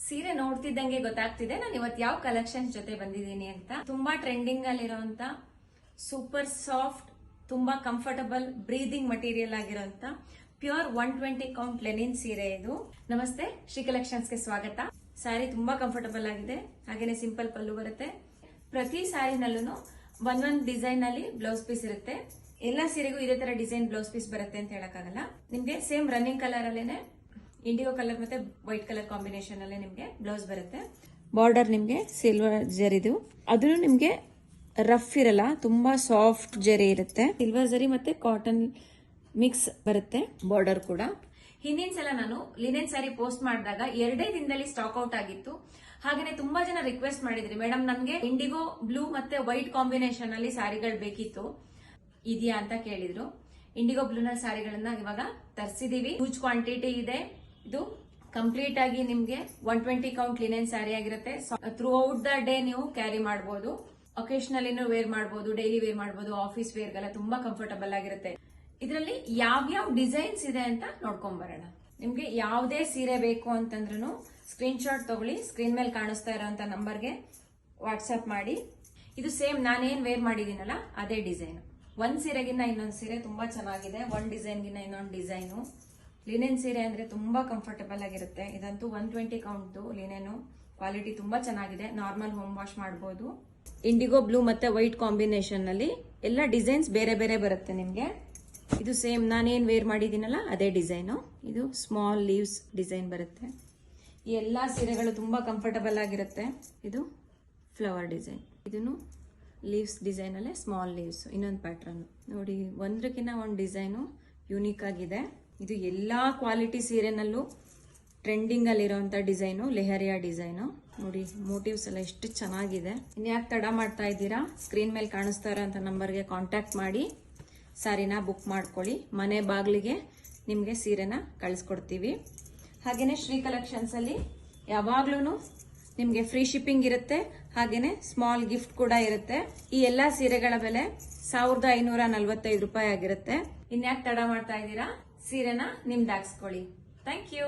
ಸೀರೆ ನೋಡ್ತಿದ್ದಂಗೆ ಗೊತ್ತಾಗ್ತಿದೆ ನಾನು ಇವತ್ತು ಯಾವ ಕಲೆಕ್ಷನ್ ಜೊತೆ ಬಂದಿದ್ದೀನಿ ಅಂತ. ತುಂಬಾ ಟ್ರೆಂಡಿಂಗ್ ಅಲ್ಲಿರುವಂತ ಸೂಪರ್ ಸಾಫ್ಟ್, ತುಂಬಾ ಕಂಫರ್ಟಬಲ್, ಬ್ರೀದಿಂಗ್ ಮಟೀರಿಯಲ್ ಆಗಿರುವಂತ ಪ್ಯೂರ್ 120 ಕೌಂಟ್ ಲೆನಿನ್ ಸೀರೆ ಇದು. ನಮಸ್ತೆ, ಶ್ರೀ ಕಲೆಕ್ಷನ್ಸ್ಗೆ ಸ್ವಾಗತ. ಸ್ಯಾರಿ ತುಂಬಾ ಕಂಫರ್ಟಬಲ್ ಆಗಿದೆ, ಹಾಗೇನೆ ಸಿಂಪಲ್ ಪಲ್ಲು ಬರುತ್ತೆ. ಪ್ರತಿ ಸ್ಯಾರಿನಲ್ಲೂ ಒಂದೊಂದು ಡಿಸೈನ್ ಅಲ್ಲಿ ಬ್ಲೌಸ್ ಪೀಸ್ ಇರುತ್ತೆ. ಎಲ್ಲಾ ಸೀರೆಗೂ ಇದೇ ತರ ಡಿಸೈನ್ ಬ್ಲೌಸ್ ಪೀಸ್ ಬರುತ್ತೆ ಅಂತ ಹೇಳಕ್ಕಾಗಲ್ಲ. ನಿಮ್ಗೆ ಸೇಮ್ ರನ್ನಿಂಗ್ ಕಲರ್ ಅಲ್ಲೇನೆ ಇಂಡಿಗೋ ಕಲರ್ ಮತ್ತೆ ವೈಟ್ ಕಲರ್ ಕಾಂಬಿನೇಷನ್ ಅಲ್ಲೇ ನಿಮ್ಗೆ ಬ್ಲೌಸ್ ಬರುತ್ತೆ. ಬಾರ್ಡರ್ ನಿಮ್ಗೆ ಸಿಲ್ವರ್ ಜರಿದು, ಅದನ್ನು ನಿಮ್ಗೆ ರಫ್ ಇರಲ್ಲ, ತುಂಬಾ ಸಾಫ್ಟ್ ಜರಿ ಇರುತ್ತೆ. ಸಿಲ್ವರ್ ಜರಿ ಮತ್ತೆ ಕಾಟನ್ ಮಿಕ್ಸ್ ಬರುತ್ತೆ ಬಾರ್ಡರ್ ಕೂಡ. ಹಿಂದಿನ ಸಲ ನಾನು ಲಿನೆನ್ ಸ್ಯಾರಿ ಪೋಸ್ಟ್ ಮಾಡಿದಾಗ 2 ದಿನದಲ್ಲಿ ಸ್ಟಾಕ್ ಔಟ್ ಆಗಿತ್ತು. ಹಾಗೇನೆ ತುಂಬಾ ಜನ ರಿಕ್ವೆಸ್ಟ್ ಮಾಡಿದ್ರಿ, ಮೇಡಮ್ ನನ್ಗೆ ಇಂಡಿಗೋ ಬ್ಲೂ ಮತ್ತೆ ವೈಟ್ ಕಾಂಬಿನೇಷನ್ ಅಲ್ಲಿ ಸ್ಯಾರಿಗಳು ಬೇಕಿತ್ತು, ಇದೆಯಾ ಅಂತ ಕೇಳಿದ್ರು. ಇಂಡಿಗೋ ಬ್ಲೂ ನ ಸ್ಯಾರಿಗಳನ್ನ ಇವಾಗ ತರಿಸಿದೀವಿ. ಹ್ಯೂಜ್ ಕ್ವಾಂಟಿಟಿ ಇದೆ. ಇದು ಕಂಪ್ಲೀಟ್ ಆಗಿ ನಿಮ್ಗೆ 120 ಕೌಂಟ್ ಲಿನೆನ್ ಸ್ಯಾರಿ ಆಗಿರುತ್ತೆ. ಥ್ರೂ ಔಟ್ ದ ಡೇ ನೀವು ಕ್ಯಾರಿ ಮಾಡಬಹುದು, ಒಕೇಶನಲ್ ವೇರ್ ಮಾಡಬಹುದು, ಡೈಲಿ ವೇರ್ ಮಾಡಬಹುದು, ಆಫೀಸ್ ವೇರ್ಗೆಲ್ಲ ತುಂಬಾ ಕಂಫರ್ಟಬಲ್ ಆಗಿರುತ್ತೆ. ಇದರಲ್ಲಿ ಯಾವ್ಯಾವ ಡಿಸೈನ್ಸ್ ಇದೆ ಅಂತ ನೋಡ್ಕೊಂಡ್ ಬರೋಣ. ನಿಮ್ಗೆ ಯಾವುದೇ ಸೀರೆ ಬೇಕು ಅಂತಂದ್ರೂ ಸ್ಕ್ರೀನ್ ಶಾಟ್ ತಗೊಳ್ಳಿ, ಸ್ಕ್ರೀನ್ ಮೇಲೆ ಕಾಣಿಸ್ತಾ ಇರೋಂತ ನಂಬರ್ಗೆ ವಾಟ್ಸ್ಆಪ್ ಮಾಡಿ. ಇದು ಸೇಮ್ ನಾನೇನ್ ವೇರ್ ಮಾಡಿದೀನಲ್ಲ ಅದೇ ಡಿಸೈನ್. ಒಂದ್ ಸೀರೆಗಿನ್ನ ಇನ್ನೊಂದ್ ಸೀರೆ ತುಂಬಾ ಚೆನ್ನಾಗಿದೆ, ಒಂದ್ ಡಿಸೈನ್ಗಿನ್ನ ಇನ್ನೊಂದು ಡಿಸೈನು. ಲಿನೆನ್ ಸೀರೆ ಅಂದ್ರೆ ತುಂಬಾ ಕಂಫರ್ಟಬಲ್ ಆಗಿರುತ್ತೆ. ಇದಂತೂ 120 ಕೌಂಟ್ ಲಿನೆನ್, ಕ್ವಾಲಿಟಿ ತುಂಬಾ ಚೆನ್ನಾಗಿದೆ. ನಾರ್ಮಲ್ ಹೋಮ್ ವಾಶ್ ಮಾಡಬಹುದು. ಇಂಡಿಗೋ ಬ್ಲೂ ಮತ್ತೆ ವೈಟ್ ಕಾಂಬಿನೇಷನ್ ನಲ್ಲಿ ಎಲ್ಲ ಡಿಸೈನ್ಸ್ ಬೇರೆ ಬೇರೆ ಬರುತ್ತೆ ನಿಮ್ಗೆ. ಇದು ಸೇಮ್ ನಾನೇನ್ ವೇರ್ ಮಾಡಿದೀನಲ್ಲ ಅದೇ ಡಿಸೈನು. ಇದು ಸ್ಮಾಲ್ ಲೀವ್ಸ್ ಡಿಸೈನ್ ಬರುತ್ತೆ. ಈ ಎಲ್ಲಾ ಸೀರೆಗಳು ತುಂಬಾ ಕಂಫರ್ಟಬಲ್ ಆಗಿರುತ್ತೆ. ಇದು ಫ್ಲವರ್ ಡಿಸೈನ್, ಇದನ್ನು ಲೀವ್ಸ್ ಡಿಸೈನ್ ಅಲ್ಲೇ ಸ್ಮಾಲ್ ಲೀವ್ಸ್, ಇನ್ನೊಂದು ಪ್ಯಾಟ್ರನ್ ನೋಡಿ. ಒಂದ್ರಕ್ಕಿಂತ ಒಂದು ಡಿಸೈನು ಯೂನಿಕ್ ಆಗಿದೆ. ಇದು ಎಲ್ಲಾ ಕ್ವಾಲಿಟಿ ಸೀರೆನಲ್ಲೂ ಟ್ರೆಂಡಿಂಗ್ ಅಲ್ಲಿರುವಂತ ಡಿಸೈನು, ಲೆಹರಿಯಾ ಡಿಸೈನು ನೋಡಿ. ಮೋಟಿವ್ಸ್ ಎಲ್ಲ ಎಷ್ಟು ಚೆನ್ನಾಗಿದೆ. ಇನ್ಯಾಕೆ ತಡ ಮಾಡ್ತಾ ಇದ್ದೀರಾ, ಸ್ಕ್ರೀನ್ ಮೇಲೆ ಕಾಣಿಸ್ತಾ ಇರೋಂಥ ನಂಬರ್ಗೆ ಕಾಂಟ್ಯಾಕ್ಟ್ ಮಾಡಿ ಸ್ಯಾರಿನ ಬುಕ್ ಮಾಡ್ಕೊಳ್ಳಿ. ಮನೆ ಬಾಗಿಲಿಗೆ ನಿಮ್ಗೆ ಸೀರೆನ ಕಳಿಸ್ಕೊಡ್ತೀವಿ. ಹಾಗೇನೆ ಶ್ರೀ ಕಲೆಕ್ಷನ್ಸ್ ಅಲ್ಲಿ ಯಾವಾಗ್ಲೂ ನಿಮ್ಗೆ ಫ್ರೀ ಶಿಪ್ಪಿಂಗ್ ಇರುತ್ತೆ, ಹಾಗೇನೆ ಸ್ಮಾಲ್ ಗಿಫ್ಟ್ ಕೂಡ ಇರುತ್ತೆ. ಈ ಎಲ್ಲಾ ಸೀರೆಗಳ ಬೆಲೆ 1545 ರೂಪಾಯಿ ಆಗಿರುತ್ತೆ. ಇನ್ಯಾಕೆ ತಡ ಮಾಡ್ತಾ ಇದ್ದೀರಾ, ಸೀರೆನ ನಿಮ್ದಾಗಿಸ್ಕೊಳ್ಳಿ. Thank you.